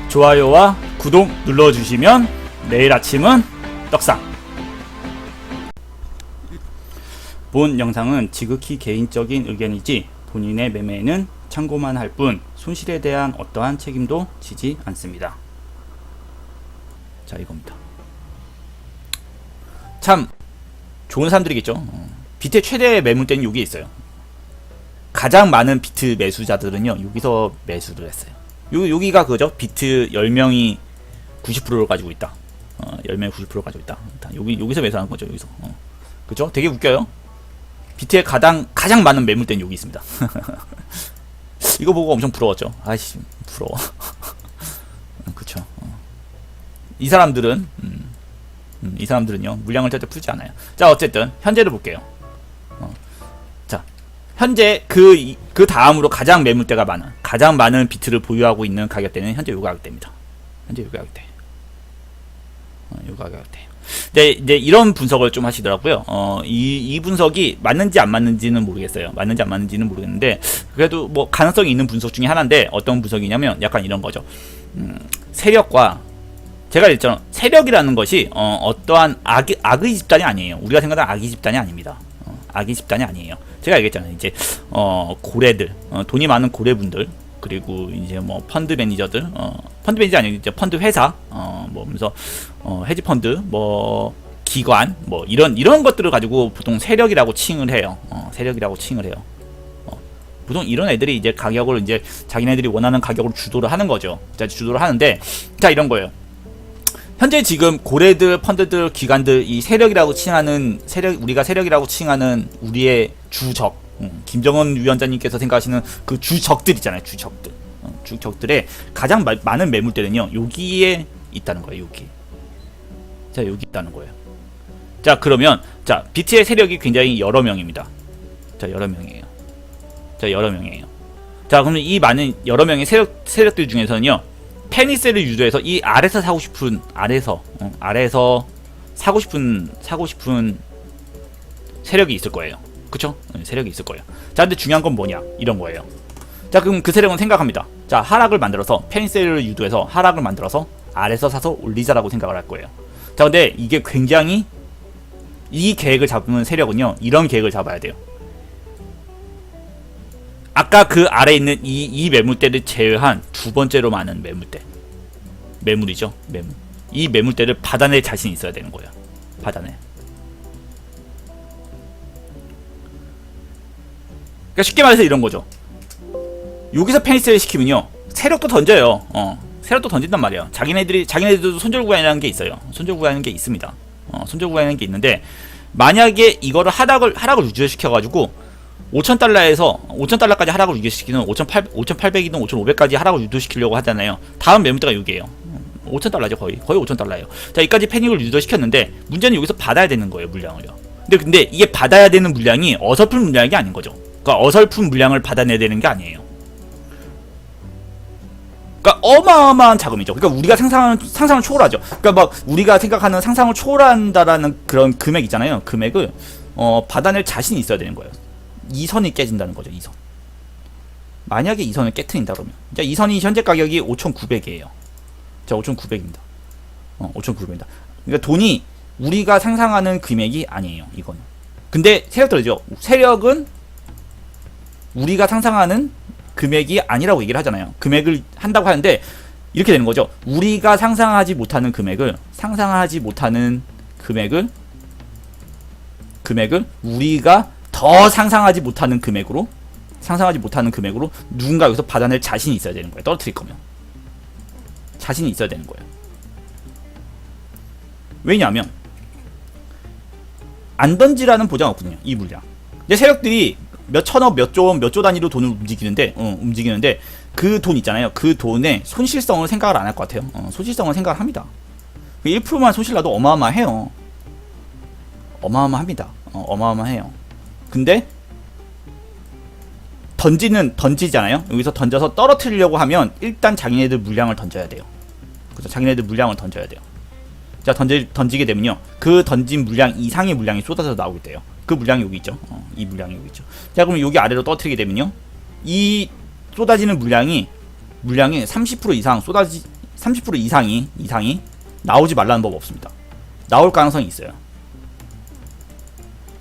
좋아요와 구독 눌러주시면 내일 아침은 떡상. 본 영상은 지극히 개인적인 의견이지 본인의 매매에는 참고만 할 뿐 손실에 대한 어떠한 책임도 지지 않습니다. 자, 이겁니다. 참 좋은 사람들이겠죠. 비트의 최대 매물대는 여기에 있어요. 가장 많은 비트 매수자들은요 여기서 매수를 했어요. 여기가 그거죠. 비트 10명이 90%를 가지고 있다. 10명이 90%를 가지고 있다. 여기서 매수하는 거죠. 여기서. 그죠? 되게 웃겨요. 비트의 가장 많은 매물대는 여기 있습니다. 이거 보고 엄청 부러웠죠. 아이씨, 부러워. 그쵸. 이 사람들은요 물량을 절대 풀지 않아요. 자, 어쨌든 현재를 볼게요. 자, 현재 그 다음으로 가장 매물대가 가장 많은 비트를 보유하고 있는 가격대는 현재 요 가격대입니다. 현재 요 가격대. 요 가격대. 네, 이제 이런 분석을 좀 하시더라고요. 이 분석이 맞는지 안 맞는지는 모르겠어요. 맞는지 안 맞는지는 모르겠는데, 그래도 뭐 가능성이 있는 분석 중에 하나인데, 어떤 분석이냐면 약간 이런 거죠. 세력과, 제가 했잖아요. 세력이라는 것이 어떠한 악의 집단이 아니에요. 우리가 생각하는 악의 집단이 아닙니다. 악의 집단이 아니에요. 제가 얘기했잖아요. 이제 고래들, 돈이 많은 고래분들, 그리고 이제 뭐 펀드 매니저들, 펀드 매니저 아니고 이제 펀드 회사, 뭐 하면서 헤지 펀드, 뭐 기관, 뭐 이런 것들을 가지고 보통 세력이라고 칭을 해요. 세력이라고 칭을 해요. 보통 이런 애들이 이제 가격을 이제 자기네들이 원하는 가격으로 주도를 하는 거죠. 자, 주도를 하는데, 자, 이런 거예요. 현재 지금 고래들, 펀드들, 기관들, 이 세력이라고 칭하는 우리가 세력이라고 칭하는 우리의 주적, 김정은 위원장님께서 생각하시는 그 주적들 있잖아요. 주적들. 주적들의 가장 많은 매물대는요 여기에 있다는 거예요. 여기. 자, 여기 있다는 거예요. 자, 그러면 자, 비트의 세력이 굉장히 여러 명입니다. 자, 여러 명이에요. 자, 여러 명이에요. 자, 그러면 이 많은 여러 명의 세력들 중에서는요, 페니셀을 유도해서 이 아래서 사고 싶은 아래서 사고 싶은 세력이 있을 거예요. 그쵸? 세력이 있을 거예요. 자, 근데 중요한 건 뭐냐? 이런 거예요. 자, 그럼 그 세력은 생각합니다. 자, 하락을 만들어서 페니셀을 유도해서 하락을 만들어서 아래서 사서 올리자라고 생각을 할 거예요. 자, 근데 이게 굉장히 이 계획을 잡는 세력은요, 이런 계획을 잡아야 돼요. 아까 그 아래 있는 이 매물대를 제외한 두 번째로 많은 매물이죠. 매물. 이 매물대를 받아낼 자신이 있어야 되는 거예요. 받아내. 그러니까 쉽게 말해서 이런 거죠. 여기서 페니셀을 시키면요, 세력도 던져요. 세력도 던진단 말이에요. 자기네들도 손절구간이라는 게 있어요. 손절구간이라는 게 있습니다. 손절구간이라는 게 있는데, 만약에 이거를 하락을 유지시켜가지고 5,000달러까지 하락을 유지시키는 5,800이든 5,500까지 하락을 유도시키려고 하잖아요. 다음 매물대가 여기에요. 5,000달러죠. 거의 5,000달러예요. 자, 여기까지 패닉을 유도시켰는데 문제는 여기서 받아야 되는 거예요. 물량을요. 근데 이게 받아야 되는 물량이 어설픈 물량이 아닌 거죠. 그러니까 어설픈 물량을 받아내야 되는 게 아니에요. 그러니까 어마어마한 자금이죠. 그러니까 우리가 상상을 초월하죠. 그러니까 막 우리가 생각하는 상상을 초월한다라는 그런 금액 있잖아요. 금액을 받아낼 자신이 있어야 되는 거예요. 이 선이 깨진다는 거죠. 이 선. 만약에 이 선을 깨트린다 그러면, 자, 이 선이 현재 가격이 5,900이에요. 자, 5,900입니다. 5,900입니다. 그러니까 돈이 우리가 상상하는 금액이 아니에요. 이거는. 근데 세력들이죠. 세력은 우리가 상상하는 금액이 아니라고 얘기를 하잖아요. 금액을 한다고 하는데 이렇게 되는 거죠. 우리가 상상하지 못하는 금액을 우리가 더 상상하지 못하는 금액으로 누군가 여기서 받아낼 자신이 있어야 되는 거예요. 떨어뜨릴 거면 자신이 있어야 되는 거예요. 왜냐하면 안 던지라는 보장 없거든요. 이 물량. 근데 세력들이 몇 천억, 몇 조 단위로 돈을 움직이는데 그 돈 있잖아요. 그 돈의 손실성을 생각을 안 할 것 같아요. 손실성을 생각을 합니다. 1%만 손실 나도 어마어마해요. 어마어마합니다. 어마어마해요. 근데 던지잖아요. 여기서 던져서 떨어뜨리려고 하면 일단 자기네들 물량을 던져야 돼요. 그래서 자기네들 물량을 던져야 돼요. 자, 던지게 되면요, 그 던진 물량 이상의 물량이 쏟아져 나오게 돼요. 그 물량이 여기 있죠. 이 물량이 여기 있죠. 자, 그러면 여기 아래로 떨어뜨리게 되면요, 이 쏟아지는 물량이 30% 이상 30% 이상이 나오지 말라는 법 없습니다. 나올 가능성이 있어요.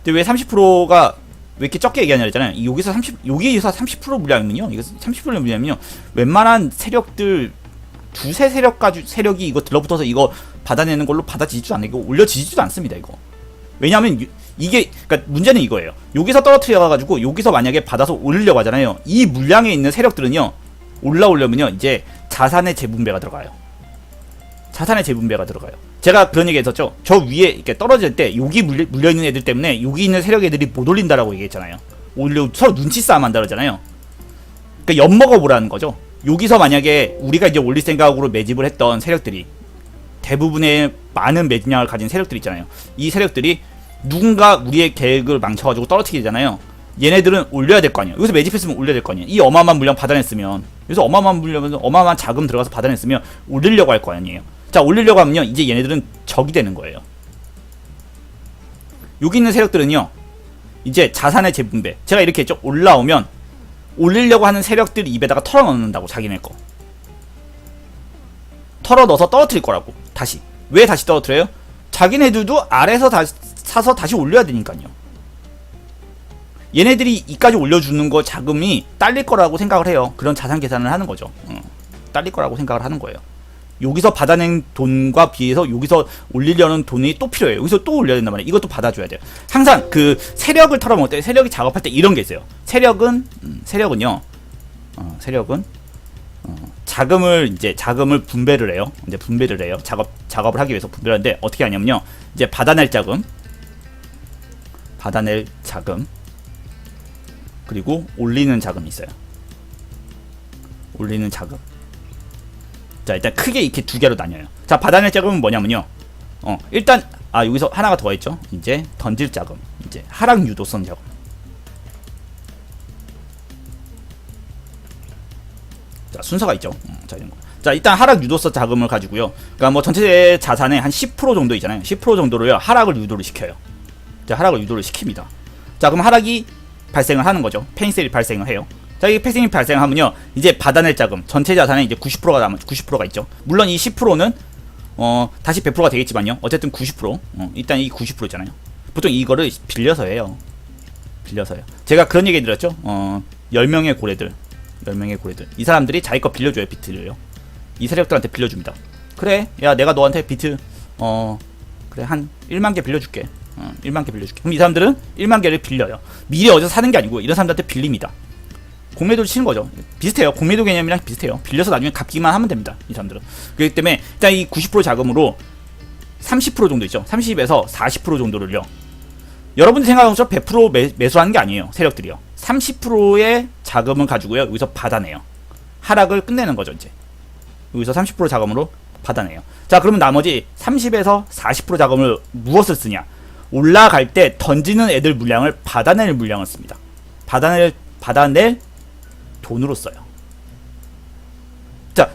근데 왜 30%가 왜 이렇게 적게 얘기하냐 했잖아요. 여기서 30% 물량이면요. 이거 30% 물량이면요. 웬만한 세력들 두세 세력이 이거 들러붙어서 이거 받아내는 걸로 받아지지도 않아요. 이거 올려지지도 않습니다. 이거. 왜냐하면 이게 그러니까 문제는 이거예요. 여기서 떨어뜨려가지고 여기서 만약에 받아서 올리려고 하잖아요. 이 물량에 있는 세력들은요. 올라오려면요. 이제 자산의 재분배가 들어가요. 자산의 재분배가 들어가요. 제가 그런 얘기 했었죠. 저 위에 이렇게 떨어질 때 여기 물려있는 애들 때문에 여기 있는 세력 애들이 못 올린다라고 얘기했잖아요. 오히려 서로 눈치 싸움 한다 그러잖아요. 그러니까 엿먹어 보라는 거죠. 여기서 만약에 우리가 이제 올릴 생각으로 매집을 했던 세력들이 대부분의 많은 매집량을 가진 세력들이 있잖아요. 이 세력들이 누군가 우리의 계획을 망쳐가지고 떨어뜨리잖아요. 얘네들은 올려야 될 거 아니에요. 여기서 매집했으면 올려야 될 거 아니에요. 이 어마어마한 물량 받아냈으면, 여기서 어마어마한 자금 들어가서 받아냈으면 올리려고 할 거 아니에요. 자, 올리려고 하면요, 이제 얘네들은 적이 되는 거예요. 여기 있는 세력들은요, 이제 자산의 재분배. 제가 이렇게 했죠. 올라오면 올리려고 하는 세력들 입에다가 털어넣는다고, 자기네 거. 털어넣어서 떨어뜨릴 거라고. 다시. 왜 다시 떨어뜨려요? 자기네들도 아래에서 사서 다시 올려야 되니까요. 얘네들이 이까지 올려주는 거 자금이 딸릴 거라고 생각을 해요. 그런 자산 계산을 하는 거죠. 딸릴 거라고 생각을 하는 거예요. 여기서 받아낸 돈과 비해서 여기서 올리려는 돈이 또 필요해요. 여기서 또 올려야 된단 말이에요. 이것도 받아줘야 돼요. 항상 그 세력을 털어먹을 때, 세력이 작업할 때 이런 게 있어요. 세력은요, 자금을 분배를 해요. 이제 분배를 해요. 작업을 하기 위해서 분배를 하는데 어떻게 하냐면요. 이제 받아낼 자금, 그리고 올리는 자금이 있어요. 올리는 자금. 자, 일단 크게 이렇게 두 개로 나뉘어요. 자, 받아낼 자금은 뭐냐면요. 일단 여기서 하나가 더 있죠. 이제 던질 자금. 이제 하락 유도성 자금. 자, 순서가 있죠. 자, 이런 거. 자, 일단 하락 유도성 자금을 가지고요. 그러니까 뭐 전체 자산의 한 10% 정도 있잖아요. 10% 정도로요. 하락을 유도를 시켜요. 자, 하락을 유도를 시킵니다. 자, 그럼 하락이 발생을 하는 거죠. 페인셀이 발생을 해요. 자, 이 페인셀이 발생하면요. 이제 받아낼 자금, 전체 자산의 이제 90%가 있죠. 물론 이 10%는 다시 100%가 되겠지만요. 어쨌든 90%. 일단 이 90% 있잖아요. 보통 이거를 빌려서 해요. 빌려서요. 제가 그런 얘기 드렸죠. 10명의 고래들. 이 사람들이 자기 거 빌려줘요, 비트를요. 이 세력들한테 빌려줍니다. 그래, 야, 내가 너한테 비트, 그래, 한 1만 개 빌려줄게. 1만 개 빌려줄게. 그럼 이 사람들은 1만 개를 빌려요. 미리 어디서 사는 게 아니고, 이런 사람들한테 빌립니다. 공매도를 치는 거죠. 비슷해요. 공매도 개념이랑 비슷해요. 빌려서 나중에 갚기만 하면 됩니다. 이 사람들은. 그렇기 때문에, 일단 이 90% 자금으로 30% 정도 있죠. 30에서 40% 정도를요. 여러분들 생각하는 것처럼 100% 매수하는 게 아니에요. 세력들이요. 30%의 자금을 가지고요. 여기서 받아내요. 하락을 끝내는 거죠, 이제. 여기서 30% 자금으로 받아내요. 자, 그러면 나머지 30에서 40% 자금을 무엇을 쓰냐? 올라갈 때 던지는 애들 물량을 받아낼 물량을 씁니다. 받아낼 돈으로 써요. 자,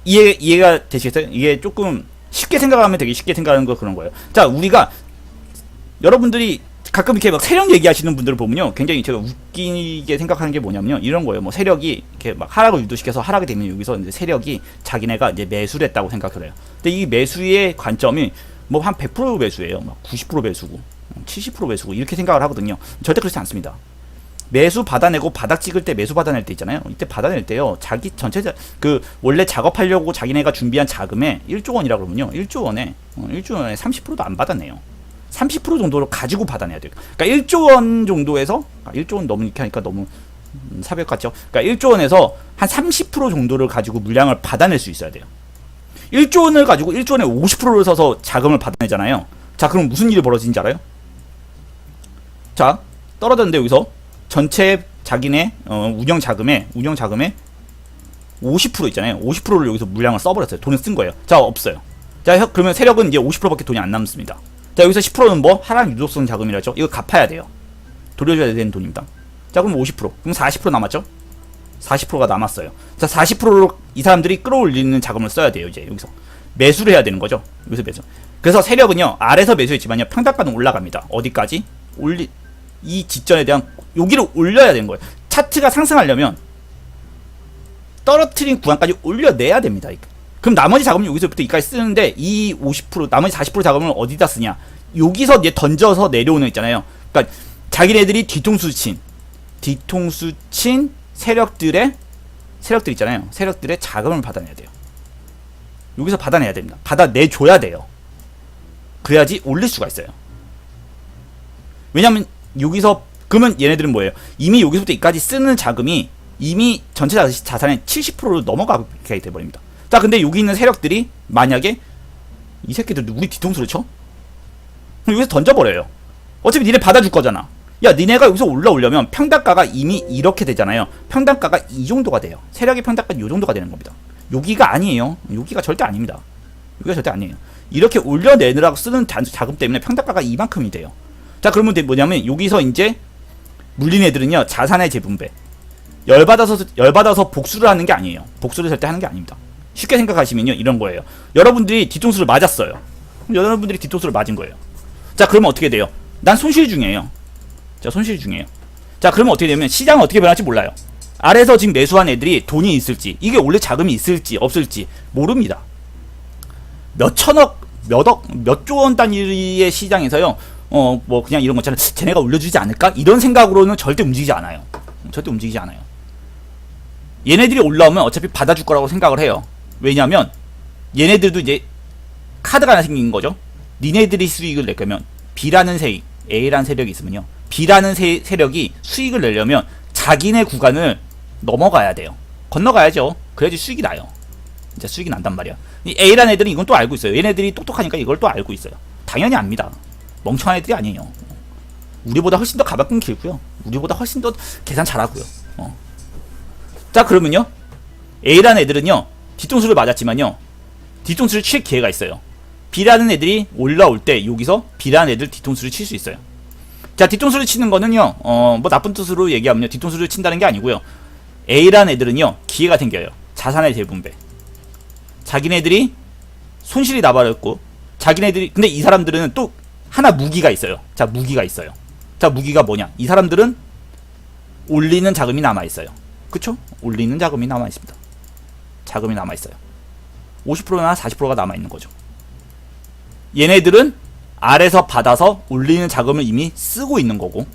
이해가 되시겠어요? 이게 조금 쉽게 생각하면 되게 쉽게 생각하는 거 그런 거예요. 자, 우리가 여러분들이 가끔 이렇게 막 세력 얘기하시는 분들을 보면요, 굉장히 제가 웃기게 생각하는 게 뭐냐면요, 이런 거예요. 뭐 세력이 이렇게 막 하락을 유도시켜서 하락이 되면 여기서 이제 세력이 자기네가 이제 매수를 했다고 생각을 해요. 근데 이 매수의 관점이 뭐 한 100% 매수예요. 막 90% 매수고, 70% 매수고 이렇게 생각을 하거든요. 절대 그렇지 않습니다. 매수 받아내고 바닥 찍을 때 매수 받아낼 때 있잖아요. 이때 받아낼 때요, 자기 전체 원래 작업하려고 자기네가 준비한 자금에 1조 원이라고 그러면요, 1조 원에 30%도 안 받아내요. 30% 정도로 가지고 받아내야 돼요. 그러니까 1조 원 정도에서 1조 원 너무 이렇게 하니까 너무 사벽 같죠. 그러니까 1조 원에서 한 30% 정도를 가지고 물량을 받아낼 수 있어야 돼요. 1조 원을 가지고 1조 원에 50%를 써서 자금을 받아내잖아요. 자, 그럼 무슨 일이 벌어지는지 알아요? 자, 떨어졌는데 여기서 전체 자기네 운영 자금에 50% 있잖아요. 50%를 여기서 물량을 써버렸어요. 돈을 쓴 거예요. 자, 없어요. 자, 그러면 세력은 이제 50%밖에 돈이 안 남습니다. 자, 여기서 10%는 뭐 하락 유도성 자금이라죠. 이거 갚아야 돼요. 돌려줘야 되는 돈입니다. 자, 그럼 50%. 그럼 40% 남았죠? 40%가 남았어요. 자, 40%로 이 사람들이 끌어올리는 자금을 써야 돼요. 이제 여기서 매수를 해야 되는 거죠. 여기서 매수. 그래서 세력은요, 아래서 매수했지만요, 평단가는 올라갑니다. 어디까지? 이 직전에 대한 여기를 올려야 되는 거예요. 차트가 상승하려면 떨어뜨린 구간까지 올려내야 됩니다. 그럼 나머지 자금은 여기서부터 여기까지 쓰는데 이 50% 나머지 40% 자금을 어디다 쓰냐? 여기서 이제 던져서 내려오는 있잖아요. 그러니까 자기네들이 뒤통수 친 세력들 있잖아요. 세력들의 자금을 받아내야 돼요. 여기서 받아내야 됩니다. 받아내줘야 돼요. 그래야지 올릴 수가 있어요. 왜냐면 여기서 그러면 얘네들은 뭐예요? 이미 여기서부터 여기까지 쓰는 자금이 이미 전체 자산의 70%를 넘어가게 돼버립니다. 자, 근데 여기 있는 세력들이 만약에 이 새끼들 우리 뒤통수를 쳐? 그럼 여기서 던져버려요. 어차피 니네 받아줄 거잖아. 야, 니네가 여기서 올라오려면 평단가가 이미 이렇게 되잖아요. 평단가가 이 정도가 돼요. 세력의 평단가가 이 정도가 되는 겁니다. 여기가 아니에요. 여기가 절대 아닙니다. 여기가 절대 아니에요. 이렇게 올려내느라고 쓰는 자금 때문에 평단가가 이만큼이 돼요. 자, 그러면 뭐냐면 여기서 이제 물린 애들은요, 자산의 재분배. 열받아서 복수를 하는 게 아니에요. 복수를 절대 하는 게 아닙니다. 쉽게 생각하시면요, 이런 거예요. 여러분들이 뒤통수를 맞았어요. 여러분들이 뒤통수를 맞은 거예요. 자, 그러면 어떻게 돼요? 난 손실 중이에요. 자, 손실 중이에요. 자, 그러면 어떻게 되면 시장은 어떻게 변할지 몰라요. 아래에서 지금 매수한 애들이 돈이 있을지, 이게 원래 자금이 있을지 없을지 모릅니다. 몇 천억, 몇 조 원 단위의 시장에서요, 뭐 그냥 이런 것처럼 쟤네가 올려주지 않을까? 이런 생각으로는 절대 움직이지 않아요. 절대 움직이지 않아요. 얘네들이 올라오면 어차피 받아줄 거라고 생각을 해요. 왜냐면 얘네들도 이제 카드가 하나 생긴 거죠. 니네들이 수익을 낼 거면 B라는 세력, A라는 세력이 있으면요, B라는 세력이 수익을 내려면 자기네 구간을 넘어가야 돼요. 건너가야죠. 그래야지 수익이 나요. 진짜 수익이 난단 말이야. 이 A라는 애들은 이건 또 알고 있어요. 얘네들이 똑똑하니까 이걸 또 알고 있어요. 당연히 압니다. 멍청한 애들이 아니에요. 우리보다 훨씬 더 가방끈 길고요. 우리보다 훨씬 더 계산 잘하고요. 자, 그러면요, A라는 애들은요, 뒤통수를 맞았지만요, 뒤통수를 칠 기회가 있어요. B라는 애들이 올라올 때 여기서 B라는 애들 뒤통수를 칠 수 있어요. 자, 뒤통수를 치는 거는요, 뭐 나쁜 뜻으로 얘기하면요, 뒤통수를 친다는 게 아니고요, A라는 애들은요, 기회가 생겨요. 자산의 재분배. 자기네들이 손실이 나버렸고, 자기네들이, 근데 이 사람들은 또 하나 무기가 있어요. 자, 무기가 있어요. 자, 무기가 뭐냐? 이 사람들은 올리는 자금이 남아있어요. 그쵸? 올리는 자금이 남아있습니다. 자금이 남아있어요. 50%나 40%가 남아있는 거죠. 얘네들은 아래서 받아서 올리는 자금을 이미 쓰고 있는 거고,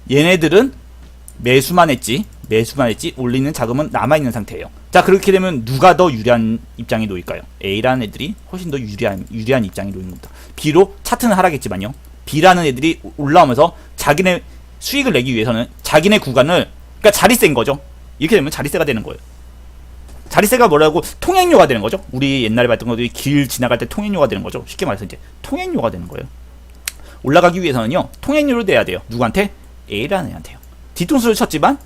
얘네들은 매수만 했지 올리는 자금은 남아있는 상태예요. 자, 그렇게 되면 누가 더 유리한 입장에 놓일까요? A라는 애들이 훨씬 더 유리한 입장에 놓인 겁니다. 비록 차트는 하락했지만요, B라는 애들이 올라오면서 자기네 수익을 내기 위해서는 자기네 구간을, 그러니까 자리세인 거죠. 이렇게 되면 자리세가 되는 거예요. 자리세가 뭐라고? 통행료가 되는 거죠. 우리 옛날에 봤던 것들이 길 지나갈 때 통행료가 되는 거죠. 쉽게 말해서 이제 통행료가 되는 거예요. 올라가기 위해서는요, 통행료를 내야 돼요. 누구한테? A라는 애한테요. 뒤통수를 쳤지만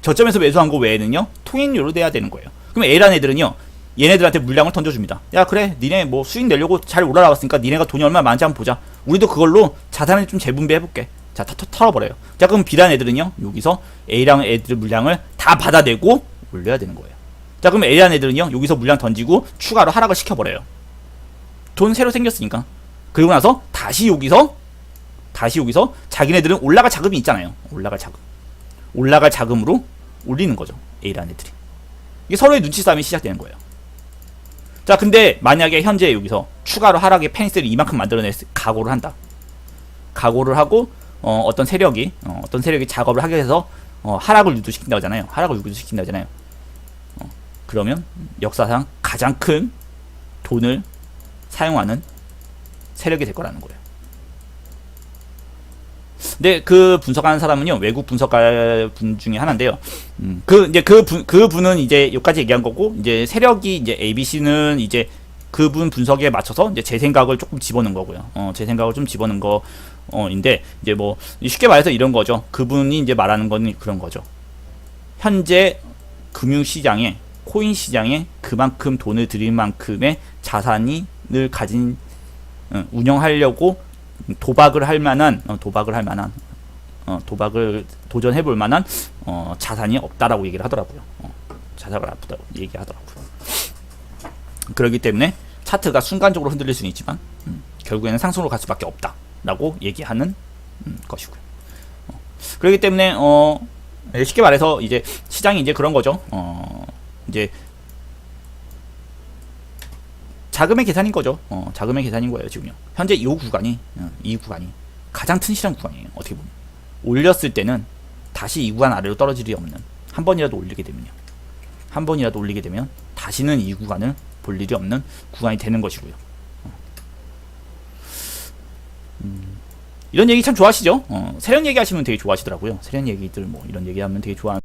저점에서 매수한 거 외에는요, 통행료를 내야 되는 거예요. 그럼 A라는 애들은요, 얘네들한테 물량을 던져줍니다. 야, 그래, 니네 뭐 수익 내려고 잘 올라왔으니까 니네가 돈이 얼마 많은지 한번 보자. 우리도 그걸로 자산을 좀 재분배해볼게. 자, 다 털어버려요. 자, 그럼 B라는 애들은요, 여기서 A라는 애들 물량을 다 받아내고 올려야 되는 거예요. 자, 그럼 A라는 애들은요, 여기서 물량 던지고 추가로 하락을 시켜버려요. 돈 새로 생겼으니까. 그리고 나서 다시 여기서 자기네들은 올라갈 자금이 있잖아요. 올라갈 자금으로 올리는 거죠. A라는 애들이. 이게 서로의 눈치 싸움이 시작되는 거예요. 자, 근데 만약에 현재 여기서 추가로 하락의 펜스를 이만큼 만들어낼 각오를 한다. 각오를 하고 어떤 세력이 작업을 하게 해서 하락을 유도시킨다잖아요. 그러면 역사상 가장 큰 돈을 사용하는 세력이 될 거라는 거예요. 근데 그 분석하는 사람은요, 외국 분석가 분 중에 하나인데요. 그 분은 이제 여기까지 얘기한 거고, 이제 세력이 이제 ABC는 이제 그분 분석에 맞춰서 이제 제 생각을 조금 집어넣은 거고요. 제 생각을 좀 집어넣은 거인데, 이제 뭐 쉽게 말해서 이런 거죠. 그분이 이제 말하는 건 그런 거죠. 현재 금융 시장에, 코인 시장에 그만큼 돈을 들일 만큼의 자산을 가진, 운영하려고 도박을 도전해볼 만한 자산이 없다라고 얘기를 하더라고요. 자산을 없다고 얘기하더라고요. 그렇기 때문에 차트가 순간적으로 흔들릴 수는 있지만 결국에는 상승으로 갈 수밖에 없다라고 얘기하는 것이고요. 그렇기 때문에 쉽게 말해서 이제 시장이 이제 그런 거죠. 이제 자금의 계산인 거죠. 자금의 계산인 거예요, 지금요. 현재 이 구간이 가장 튼실한 구간이에요. 어떻게 보면 올렸을 때는 다시 이 구간 아래로 떨어질 일이 없는, 한 번이라도 올리게 되면 다시는 이 구간을 볼 일이 없는 구간이 되는 것이고요. 이런 얘기 참 좋아하시죠? 세력 얘기하시면 되게 좋아하시더라고요. 세력 얘기들 뭐 이런 얘기하면 되게 좋아하는.